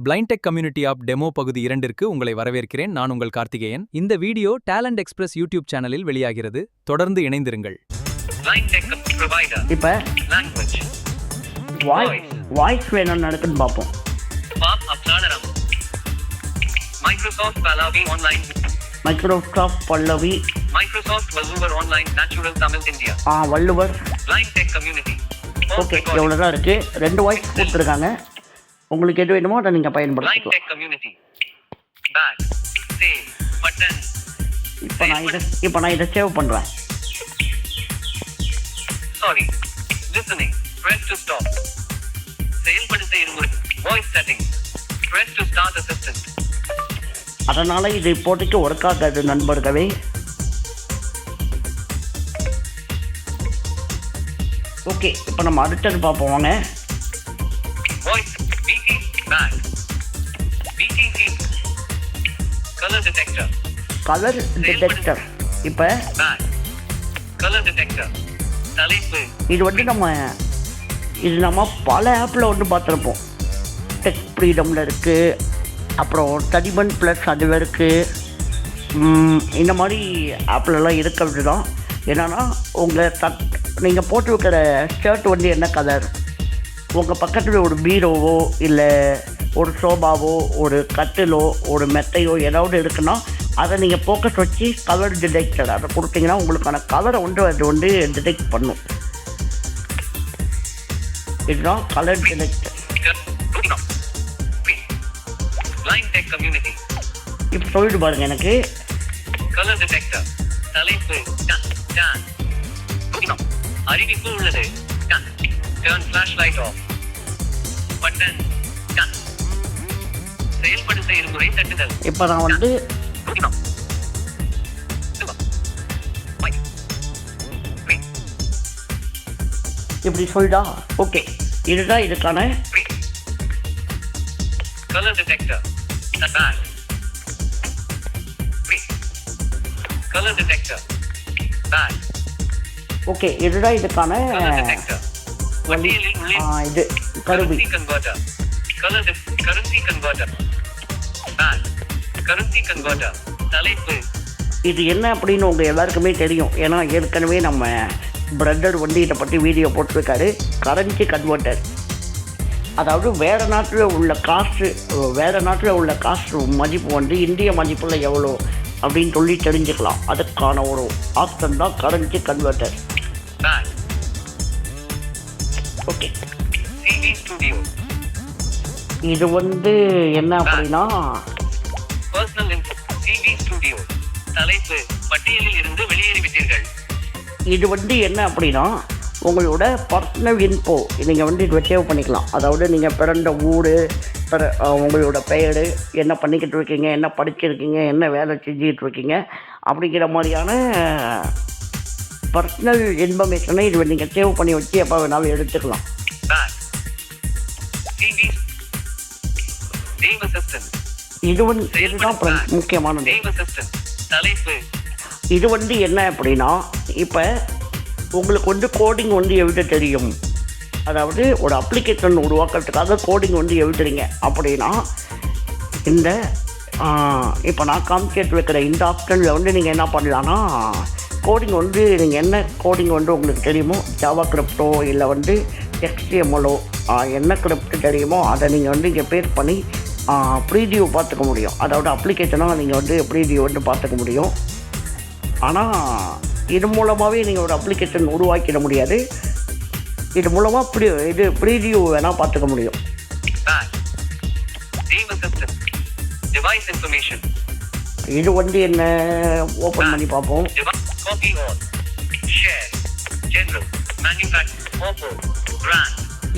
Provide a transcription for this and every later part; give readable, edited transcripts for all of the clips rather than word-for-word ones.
Blind tech community app demo பகுதி 2ற்கு உங்களை வரவேற்கிறேன். நான் உங்கள் கார்த்திகேயன். இந்த வீடியோ டேலண்ட் எக்ஸ்பிரஸ் யூடியூப் சேனலில் வெளியாகிறது. தொடர்ந்து இணைந்திருங்கள். இப்ப வாய்ஸ் வேணும் நடக்குன்னு பார்ப்போம். Microsoft Pallavi Online. மைக்ரோசாஃப்ட் பல்லவி. Microsoft Valluvar Online Natural Tamil India. Valluvar. Blind Tech Community. Okay, இவ்வளோதான் இருக்கு. 2 வாய்ஸ் கொடுத்துருக்காங்க. உங்களுக்கு எது வேணுமோ அதை நீங்கள் Blind பயன்படுத்திக்கலாம். Tech Community. Back. Save. Button. இப்போ நான் இதை சேவ் பண்ணுறேன். Sorry. Listening. Press to stop. செயல்படுத்த இருமுறை. Voice settings. Press to start assistant. அதனால் இது இப்போதைக்கு ஒர்க் ஆகாது நண்பர்களே. ஓகே, இப்போ நம்ம அடுத்தது பார்ப்போம் வாங்க. Voice. BT. Back. BTC. Color detector. Colour detector. இப்போ Back. Color detector. தலைப்பு. இது நம்ம பல ஆப்பில் பார்த்துருப்போம். டெக் ஃப்ரீடமில் இருக்குது, அப்புறம் தடிமன் ப்ளஸ் அதில் இருக்குது. இந்த மாதிரி ஆப்லெலாம் இருக்கிறது தான். என்னென்னா உங்கள் நீங்கள் போட்டு வைக்கிற ஷர்ட் என்ன கலர், உங்கள் பக்கத்தில் ஒரு பீரோவோ இல்லை ஒரு சோபாவோ ஒரு கட்டிலோ ஒரு மெத்தையோ ஏதாவது இருக்குன்னா அதை நீங்கள் ஃபோக்கஸ் வச்சு கலர் டிடெக்டர் அதை கொடுத்தீங்கன்னா உங்களுக்கான கலரை அது டிடெக்ட் பண்ணும். இதுதான் colour detector. Blind Tech Community. இப்போ சொல்லிட்டு பாருங்க எனக்கு. Color detector. தலைப்பு. அறிவிப்பு உள்ளது. Turn flashlight off. Button. செயல்படுத்த இருமுறை தட்டுதல். இப்போ நான் இப்படி சொல்லிட்டா ஓகே. இதுதான் இதுக்கான Color detector. Back. Color detector. Back. Okay, இதுதான் இதுக்கான Color detector. வண்டியில் உள்ளே. இது கருவி. Currency converter. Currency converter. Back. Currency converter. தலைப்பு. இது என்ன அப்படின்னு உங்கள் எல்லாருக்குமே தெரியும். ஏன்னா ஏற்கனவே நம்ம பிரதர் இதை பற்றி வீடியோ போட்டிருக்காரு. கரன்சி கன்வெர்ட்டர், அதாவது வேறு நாட்டில் உள்ள காசு மதிப்பு இந்திய மதிப்பில் எவ்வளோ அப்படின்னு சொல்லி தெரிஞ்சுக்கலாம். அதுக்கான ஒரு ஆப்ஷன் தான் கரன்சி கன்வெர்ட்டர். ஓகே, இது என்ன அப்படின்னா தலைப்பு. பட்டியலில் இருந்து வெளியேறிவிட்டீர்கள். இது என்ன அப்படின்னா உங்களோட பர்சனல் இன்ஃபோ நீங்கள் இதை சேவ் பண்ணிக்கலாம். அதாவது நீங்கள் பிறந்த ஊர், உங்களோட பெயர், என்ன பண்ணிக்கிட்டு இருக்கீங்க, என்ன படிச்சிருக்கீங்க, என்ன வேலை செஞ்சுக்கிட்டு இருக்கீங்க அப்படிங்கிற மாதிரியான பர்சனல் இன்ஃபர்மேஷனை இது நீங்கள் சேவ் பண்ணி வச்சு எப்போ வேணாலும் எடுத்துக்கலாம். இதுதான் முக்கியமானது. இது என்ன அப்படின்னா இப்போ உங்களுக்கு கோடிங் எப்படி தெரியும், அதாவது ஒரு அப்ளிகேஷன் உருவாக்குறதுக்காக கோடிங் எழுதுறீங்க அப்படின்னா இந்த இப்போ நான் காமிச்சிட்டு வைக்கிற இந்த ஆப்ஷனில் நீங்கள் என்ன பண்ணலான்னா கோடிங் நீங்கள் என்ன கோடிங் உங்களுக்கு தெரியுமோ, ஜாவா ஸ்கிரிப்டோ இல்லை HTML என்ன ஸ்கிரிப்ட் தெரியுமோ அதை நீங்கள் இங்கே பேர் பண்ணி ப்ரீவியூ பார்த்துக்க முடியும். அதாவது அப்ளிகேஷனாக நீங்கள் ப்ரீவியூ பார்த்துக்க முடியும். ஆனால் இது மூலமாகவே நீங்கள் ஒரு அப்ளிகேஷன் உருவாக்கிட முடியாது. இது மூலமாக ப்ரீவியூ வேணால் பார்த்துக்க முடியும். இது என்ன ஓப்பன் பண்ணி பார்ப்போம்.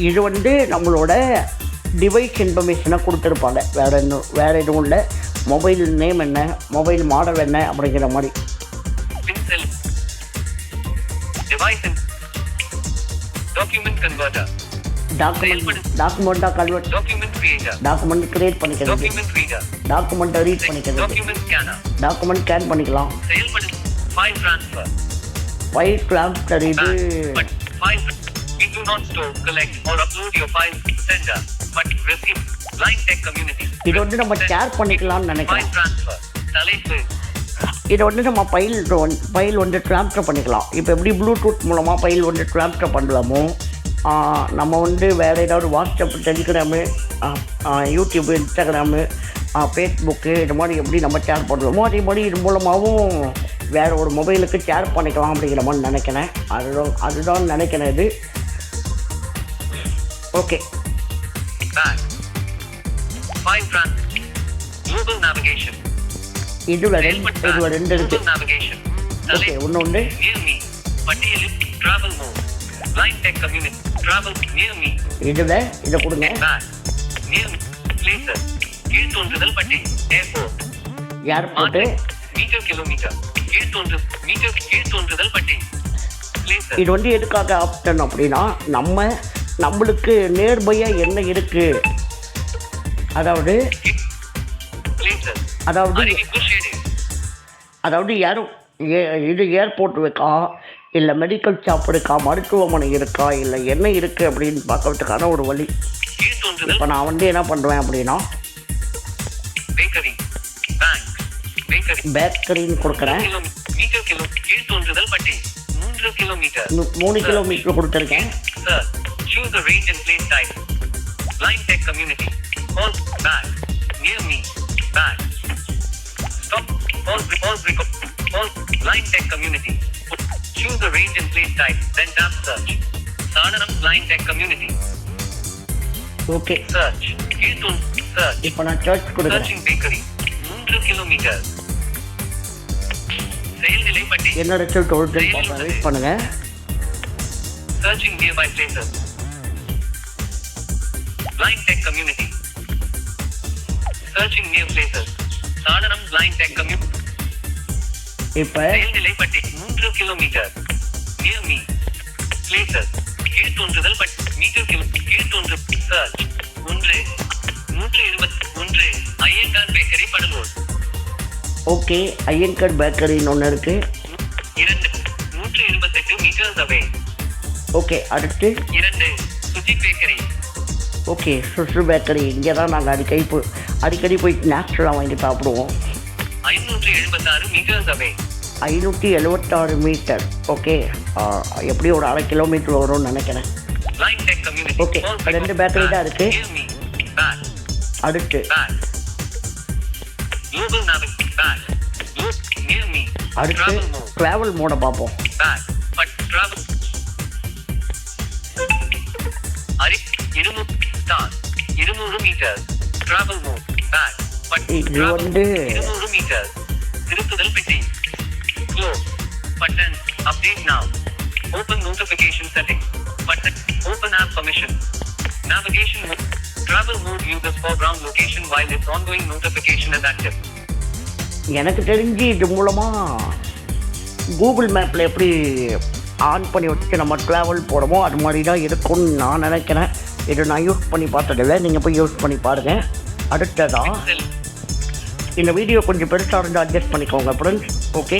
இது நம்மளோட டிவைஸ் இன்ஃபர்மேஷனை கொடுத்துருப்பாங்க. வேறு எதுவும் இல்லை. மொபைல் நேம் என்ன, மொபைல் மாடல் என்ன அப்படிங்கிற மாதிரி. Document converter. டாக்குமெண்ட் கிரியேட் பண்ணிக்கிறது, டாக்குமெண்ட்டை ரீட் பண்ணிக்கிறது, டாக்குமெண்ட் ஸ்கேன் பண்ணிக்கலாம். File transfer. இது We do not store, collect or upload your files, sender, but receive Line Tech Community. இது வந்து நம்ம ஷேர் பண்ணிக்கலாம்னு File நினைக்கிறேன். transfer. தலைப்பு. இதை வந்து நம்ம ஃபைல் வந்து ட்ரான்ஸ்ஃபர் பண்ணிக்கலாம். இப்போ எப்படி ப்ளூடூத் மூலமாக ஃபைல் வந்து ட்ரான்ஸ்ஃபர் பண்ணலாமோ, நம்ம வந்து வேறு ஏதாவது WhatsApp, Telegram, YouTube, Instagram, Facebook இது மாதிரி எப்படி நம்ம ஷேர் பண்ணுவோமோ அதே மாதிரி இது மூலமாகவும் வேறு ஒரு மொபைலுக்கு ஷேர் பண்ணிக்கலாம் அப்படிங்கிற மாதிரி நினைக்கிறேன். அதுதான் நினைக்கிறேன் இது. Okay. Back. File transfer. Global navigation. இதில் ரெண்டு இருக்கு. Global navigation. ஓகே, ஒன்று Near me. பட்டியலில் travel mode. Line Tech Community. Travel near me. இதை கொடுங்க. Back. Near me. Places. கீழ் தோன்றுதல் பட்டி. Airport. ஏர்போர்ட்டு. Metre kilometre. கீழ் தோன்றுதல் பட்டி. Places. இது வந்து எதுக்காக ஆப்ஷன் அப்படின்னா நம்மளுக்கு நேர்பையாக என்ன இருக்குது, அதாவது Places. அறிவிப்பு shaded. அதாவது யாரும் இது ஏர்போர்ட் இருக்கா, இல்லை மெடிக்கல் ஷாப் இருக்கா, மருத்துவமனை இருக்கா, இல்லை என்ன இருக்குது அப்படின்னு பார்க்கறதுக்கான ஒரு வழி. கீழ் தோன்றுதல் இப்போ நான் வந்து என்ன பண்ணுவேன் அப்படின்னா பேக்கரி. பேங்க். பேக்கரி. பேக்கரின்னு கொடுக்குறேன். Metre kilo. கீழ் தோன்றுதல் பட்டி. 3 கிலோமீட்டர். 3 கிலோமீட்டர் கொடுத்துருக்கேன். Sir, choose a range and place type. Line Tech Community. Pause. Back. Near me. Back. Stop. Pause. Record. Pause. Line Tech Community. Choose a range and place type. Then tap search. Sadaram Line Tech Community. Okay. Search. Keystone. Search. இப்போ நான் search கொடுக்குறேன். Searching bakery. 3 kilometre. செயல்நிலை பட்டி. என்ன result வருதுன்னு பார்ப்பேன். Wait பண்ணுங்கள். Searching nearby places. Line Tech Community. Searching near places. Sadaram Line Tech Community. இப்போ செயல்நிலை பட்டி. 3 கிலோமீட்டர். Near me. Places. கீழ் தோன்றுதல் பட்டி. Metre kilo. கீழ் தோன்று. Search. 121 ஐயங்கார் பேக்கரி படுகோல். ஓகே, ஐயங்கர் பேக்கரின்னு ஒன்று இருக்குது. 128 மீட்டர்ஸ் அவே. ஓகே, அடுத்து 2 சுஜி பேக்கரி. ஓகே, சுசு பேக்கரி. இங்கே தான் நாங்கள் அடிக்கடி போய் ஸ்நாக்ஸ்லாம் வாங்கி சாப்பிடுவோம். 576 மீட்டர்ஸ் அவே. 576 மீட்டர். ஓகே, எப்படி ஒரு 1/2 கிலோமீட்டர் வரும்னு நினைக்கிறேன். Line Tech Community. Okay, 2 bakery தான் இருக்குது. Near me. Back. அடுத்து Back. Global navigation. Back. Near me. அடுத்து Travel mode. ட்ராவல் மோடை பார்ப்போம். Back. But travel. 200 meters. Travel mode. Back. But இது travel. வந்து 200 meters. திருப்புதல் பெட்டி. Close. Button. Update now. Open notification setting. Button. Open app permission. Navigation mode. Travel mode uses foreground location while its ongoing notification is active. எனக்கு தெரிஞ்சு இது மூலமாக Google மேப்பில் எப்படி on பண்ணி வச்சு நம்ம ட்ராவல் போகிறோமோ அது மாதிரி தான் இருக்கும்னு நான் நினைக்கிறேன். இது நான் யூஸ் பண்ணி பார்த்ததில்லை, நீங்கள் போய் யூஸ் பண்ணி பாருங்கள். அடுத்ததாக இந்த வீடியோ கொஞ்சம் பெருசாக இருந்தால் அட்ஜஸ்ட் பண்ணிக்கோங்க ஃப்ரெண்ட்ஸ். ஓகே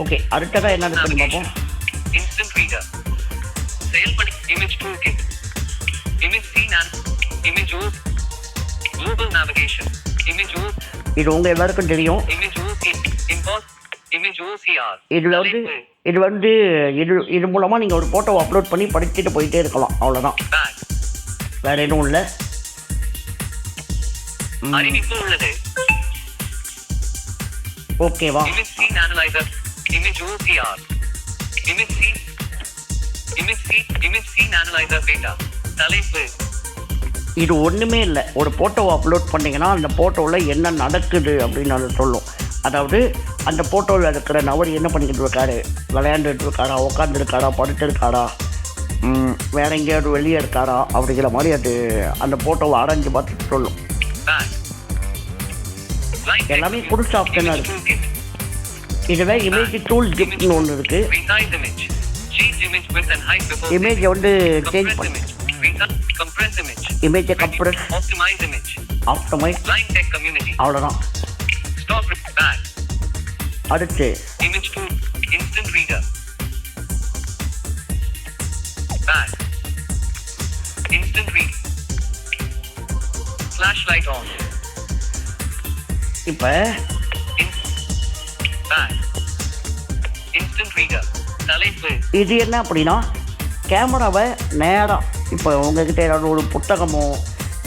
ஓகே, அடுத்ததாக என்ன இருக்குன்னு பார்ப்போம். Instant reader. செயல்படி image toolkit. Image scene and image OS. Global navigation. Image OS. இது உங்கள் எல்லாருக்கும் தெரியும். Image OS. Import. Image OCR. இது மூலமாக நீங்கள் ஒரு ஃபோட்டோவை அப்லோட் பண்ணி படிச்சுட்டு போயிட்டே இருக்கலாம். அவ்வளோதான், Back. வேறு எதுவும் இல்லை. அறிவிப்பு உள்ளது. ஓகேவா? Image scene analyzer. Image OCR. Image scene analyzer beta. தலைப்பு. இது ஒன்றுமே இல்லை. ஒரு ஃபோட்டோவை அப்லோட் பண்ணிங்கன்னா அந்த ஃபோட்டோவில் என்ன நடக்குது அப்படின்னு அது சொல்லும். அதாவது அந்த ஃபோட்டோவில் இருக்கிற நபர் என்ன பண்ணிக்கிட்டு இருக்காரு, விளையாண்டுட்டு இருக்காரா, உட்காந்துருக்காரா, படுத்துருக்காரா, வேற எங்கேயாவது வெளியே இருக்காரா அப்படிங்கிற மாதிரி அது அந்த ஃபோட்டோவை ஆராய்ஞ்சு பார்த்துட்டு சொல்லும். எல்லாமே புதுசு ஆப்ஷனாக இருக்குது. இதுவே இமேஜ் டூல் ஜிப்னு ஒன்று இருக்குது. இமேஜை வந்து சேஞ்ச் பண்ணி இமேஜை கம்ப்ரஸ், ஆப்டிமைஸ், அவ்வளோதான். அடுத்து Image tool, instant reader. Back. Instant read. Flashlight on. இப்போ Back. Instant reader. தலைப்பு. இது என்ன அப்படின்னா கேமராவை நேராக இப்போ உங்ககிட்ட ஏதாவது ஒரு புத்தகமோ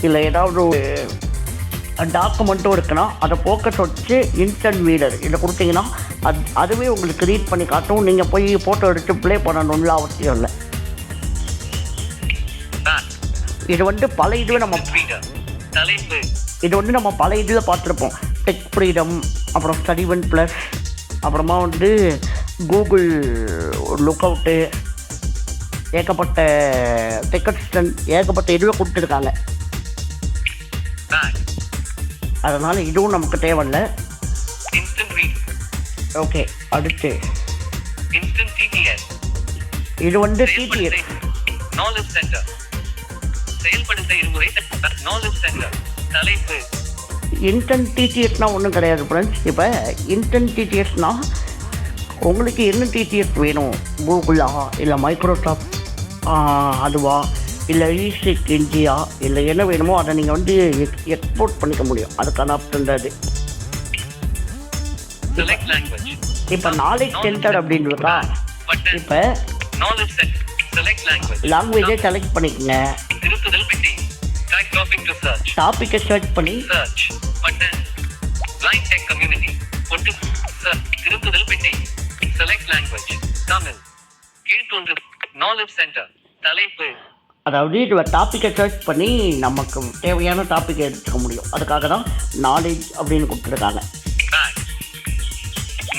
இல்லை ஏதாவது ஒரு டாக்குமெண்ட்டும் இருக்குன்னா அதை ஃபோக்கஸ் வச்சு இன்ஸ்டன்ட் ரீடர் இதை கொடுத்தீங்கன்னா அதுவே உங்களுக்கு ரீட் பண்ணி காட்டும். நீங்கள் போய் ஃபோட்டோ எடுத்து ப்ளே பண்ணணும்ல அவசியம் இல்லை. Back. இது வந்து பல இதுவே நம்ம Reader. தலைப்பு. இது வந்து நம்ம பல இதில் பார்த்துருப்போம். டெக் ஃப்ரீடம், அப்புறம் ஸ்டடிவன் ப்ளஸ், அப்புறமா வந்து கூகுள் லுக் அவுட்டு, ஏகப்பட்ட டெக் அசிஸ்டன்ட், ஏகப்பட்ட இதுவே கொடுத்துருக்காங்க. Back. அதனால் இதுவும் நமக்கு தேவையில்லை. Instant read. ஓகே, அடுத்து Instant TTS. இது வந்து டிடிஎஸ். Knowledge Center. செயல்படுத்த இருமுறை. Knowledge Center. தலைப்பு. இன்ஸ்டன்ட் டிடிஎஸ்னால் ஒன்றும் கிடையாது ஃப்ரெண்ட்ஸ். இப்போ இன்ஸ்டன்ட் டிடிஎஸ்னால் உங்களுக்கு என்ன டிடிஎஸ் வேணும், கூகுளா இல்லை மைக்ரோசாஃப்ட் அதுவா இல்லை ஈசிக் இந்தியா இல்லை என்ன வேணுமோ அதை நீங்கள் வந்து எக்ஸ்போர்ட் பண்ணிக்க முடியும். அதுக்கான ஆப்ஷன் தான் அது. Select language. இப்போ நாலேஜ் சென்டர் அப்படின்றதா இப்போ Knowledge Center. Select language. லாங்குவேஜை செலக்ட் பண்ணிக்கோங்க. திருத்துதல் பெட்டி. Tag dropping to search. டாப்பிக்கை சர்ச் பண்ணி Search. Button. Blind Tech Community. ஒட்டு. Search. திருத்துதல் பெட்டி. Select language. Tamil. கீழ்த்தொன்று. Knowledge Center. தலைப்பு. அதாவது இதில் டாப்பிக்கை சர்ச் பண்ணி நமக்கு தேவையான டாப்பிக்கை எடுத்துக்க முடியும். அதுக்காக தான் நாலேஜ் அப்படின்னு கொடுத்துருக்காங்க. Back.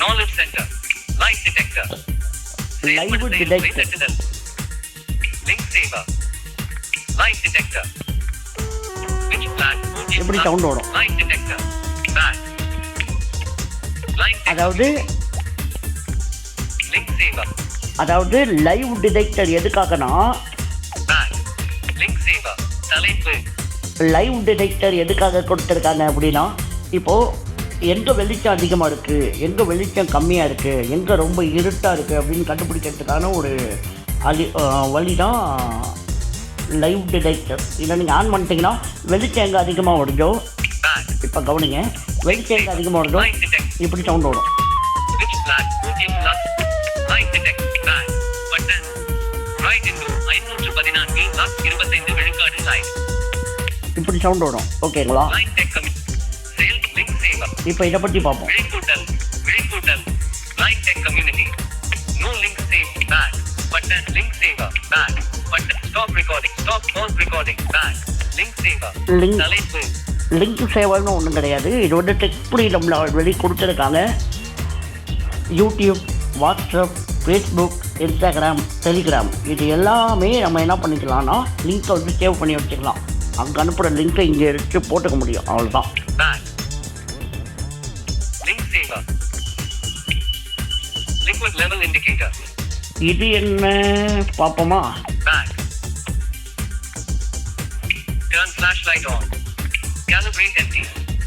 Knowledge Center. Light Detector. Live detector. Link Saver. Light Detector. Which flag? எப்படி சவுண்ட் வரும். Light Detector. Back. Light Detector. அதாவது லைவ் டிடெக்டர் எதுக்காகனா Back. Link Saver. தலைப்பு. லைவ் டிடெக்டர் எதுக்காக கொடுத்துருக்காங்க அப்படின்னா இப்போது எங்கே வெளிச்சம் அதிகமாக இருக்குது, எங்கே வெளிச்சம் கம்மியாக இருக்குது, எங்கே ரொம்ப இருட்டாக இருக்குது அப்படின்னு கண்டுபிடிக்கிறதுக்கான ஒரு வழி தான் லைவ் டிடெக்டர். இதை நீங்கள் ஆன் பண்ணிட்டீங்கன்னா வெளிச்சம் எங்கே அதிகமாக வருதோ, Back. இப்போ கவனிங்க, வெளிச்சம் எங்கே அதிகமாக வருதோ Light Detector. இப்படி சவுண்ட் வரும். Which flag? Light Detector. Back. Button. Right into 514 விழுக்காடு light. இப்படி சவுண்ட் வரும். ஓகேங்களா? Light Tech Community. Sale. Link Saver. இப்போ இதை பற்றி பார்ப்போம். விழிக்கூட்டல். Light Tech Community. No link save. Back. Button. Link Saver. Back. Button. Stop recording. Stop pause recording. Back. Link Saver. Link- தலைப்பு. Link சேவர்னு ஒன்றும் கிடையாது. இது வந்து டெக் ஃப்ரீடம்ல வெளி கொடுத்துருக்காங்க. YouTube, WhatsApp, Facebook, Instagram, Telegram இது எல்லாமே நம்ம என்ன பண்ணிக்கலாம்னா லிங்க்கை வந்து சேவ் பண்ணி வச்சுக்கலாம். அங்கே அனுப்புகிற லிங்க்கை இங்கே எடுத்து போட்டுக்க முடியும். அவ்வளோதான். Back. Link Saver. Liquid level indicator. இது என்ன பார்ப்போமா? Back. Turn flashlight on. Calibrate empty.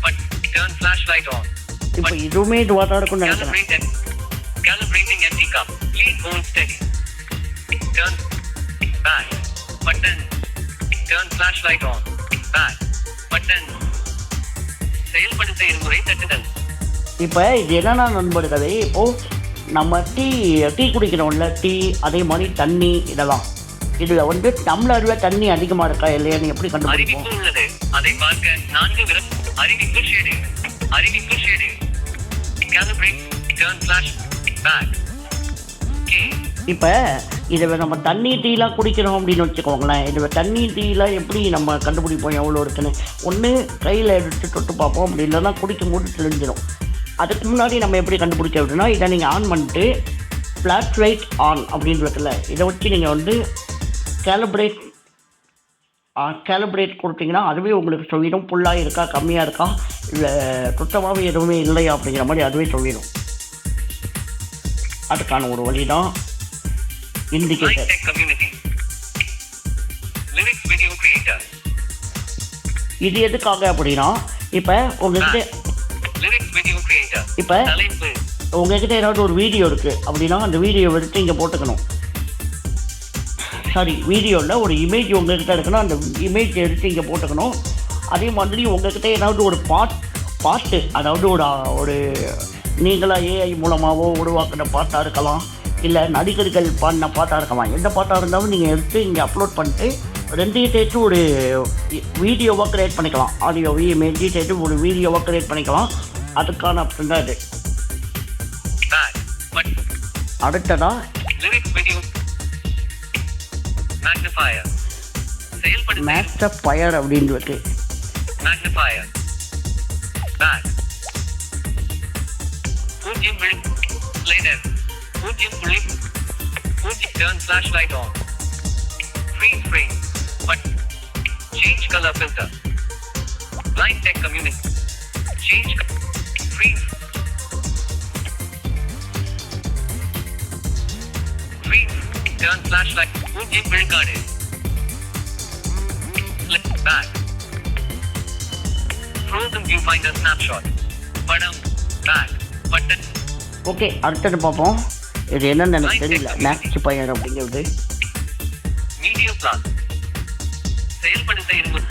But turn flashlight on. இப்போ இதுவுமே இதுவாக தான் இருக்கும்னு நினைக்கிறேன். Calibrating empty cup. Please hold steady. Turn. Back. Button. Turn flashlight on. Back. Button. செயல்படுத்த இருமுறை தட்டுதல். இப்போ இது என்னென்னா நண்பர்களே, இப்போது நம்ம டீ குடிக்கிறோம்ல, டீ அதே மாதிரி தண்ணி இதெல்லாம் இதில் வந்து டம்ளரில் தண்ணி அதிகமாக இருக்கா இல்லையான்னு எப்படி கண்டுபிடிப்போம்? அறிவிப்பு உள்ளது. அதை பார்க்க 4 விரல். அறிவிப்பு shade. Calibrate. Turn flash. Back. Okay. இப்போ இதில் நம்ம தண்ணி டீலாம் குடிக்கிறோம் அப்படின்னு வச்சுக்கோங்களேன். இதில் தண்ணி டீலாம் எப்படி நம்ம கண்டுபிடிப்போம் எவ்வளோ இருக்குன்னு? ஒன்று கையில் எடுத்து தொட்டு பார்ப்போம், அப்படி இல்லைன்னா குடிக்கும் போது தெரிஞ்சிடும். அதுக்கு முன்னாடி நம்ம எப்படி கண்டுபிடிச்சோம் அப்படின்னா இதை நீங்கள் ஆன் பண்ணிட்டு ஃப்ளாஷ் லைட் ஆன் அப்படின்றதுல இதை வச்சு நீங்கள் வந்து கேலிப்ரேட் கொடுத்தீங்கன்னா அதுவே உங்களுக்கு சொல்லிடும் ஃபுல்லாக இருக்கா, கம்மியாக இருக்கா, இல்லை சுத்தமாகவே எதுவுமே இல்லையா அப்படிங்கிற மாதிரி அதுவே சொல்லிடும். அதுக்கான ஒரு வழி தான் இண்டிகேட்டர். இது எதுக்காக அப்படின்னா இப்போ உங்ககிட்ட ஏதாவது ஒரு வீடியோ இருக்குது அப்படின்னா அந்த வீடியோ எடுத்து இங்கே போட்டுக்கணும். சாரி வீடியோவில் ஒரு இமேஜ் உங்கள்கிட்ட இருக்குன்னா அந்த இமேஜ் எடுத்து இங்கே போட்டுக்கணும். அதே மாதிரி உங்கள்கிட்ட ஏதாவது ஒரு பாட்டு அதாவது ஒரு நீங்களாக ஏஐ மூலமாகவோ உருவாக்குன பாட்டாக இருக்கலாம், இல்லை நடிகர்கள் பாடின பாட்டாக இருக்கலாம். எந்த பாட்டாக இருந்தாலும் நீங்கள் எடுத்து இங்கே அப்லோட் பண்ணிட்டு ரெண்டையும் சேர்த்து ஒரு வீடியோவாக க்ரியேட் பண்ணிக்கலாம். ஆடியோவை இமேஜையும் சேர்த்து ஒரு வீடியோவாக க்ரியேட் பண்ணிக்கலாம். அதுக்கான ஆப்ஷன் தான் இது. Back. But அடுத்ததாக lyric video. Magnifier. செயல்படுத்தி மேக்ஸப் ஃபயர் அப்படின்னு இருக்கு. magnifier. Back. 0 later. 0 turn flashlight on. Freeze frame. But change color filter. Blind tech community. Change freeze. Freeze. Turn flashlight. 0 விழுக்காடு. Back. Frozen viewfinder snapshot. படம். Back. Button. Okay, அடுத்தது பார்ப்போம். இது என்னன்னு எனக்கு தெரியல. மேக்ஸ் ஃபயர் அப்படிங்கிறது Media plus. செயல்படுத்த இருப்பது.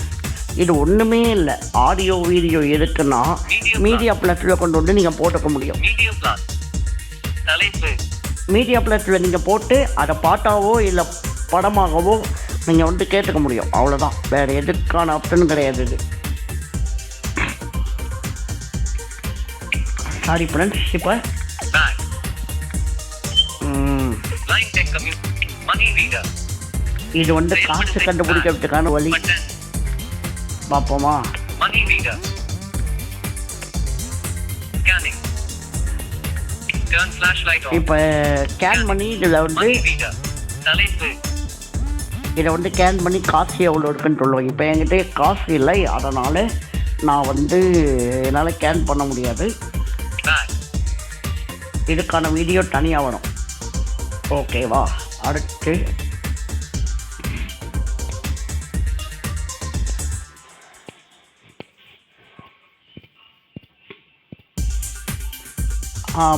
இது ஒன்றுமே இல்லை. ஆடியோ வீடியோ எதுக்குன்னா மீடியா பிளஸில் கொண்டு வந்து நீங்கள் போட்டுக்க முடியும். Media plus. தலைப்பு. மீடியா பிளஸில் நீங்கள் போட்டு அதை பாட்டாவோ இல்லை படமாகவோ நீங்கள் வந்து கேட்டுக்க முடியும். அவ்வளோதான், வேறு எதுக்கான ஆப்ஷனும் கிடையாது இது. சாரி ஃப்ரெண்ட்ஸ், இப்போ Back. Blind tech community. Money reader. இது வந்து காசு கண்டுபிடிக்கிறதுக்கான வழி. Button. பார்ப்போமா? Money reader. Scanning. Turn flashlight on. இப்போ ஸ்கேன் பண்ணி இதில் வந்து Money reader. தலைப்பு. இதை வந்து ஸ்கேன் பண்ணி காசு எவ்வளோ இருக்குன்னு சொல்லுவோம். இப்போ என்கிட்ட காசு இல்லை, அதனால் நான் வந்து என்னால் ஸ்கேன் பண்ண முடியாது. Back. இதுக்கான வீடியோ தனியாக வரும். ஓகேவா? அடுத்து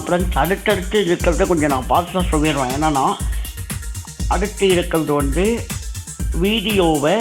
ஃப்ரெண்ட்ஸ், அடுத்தடுத்து இருக்கிறத கொஞ்சம் நான் பார்த்து தான் சொல்லிடுவேன். என்னன்னா அடுத்து இருக்கிறது வந்து வீடியோவை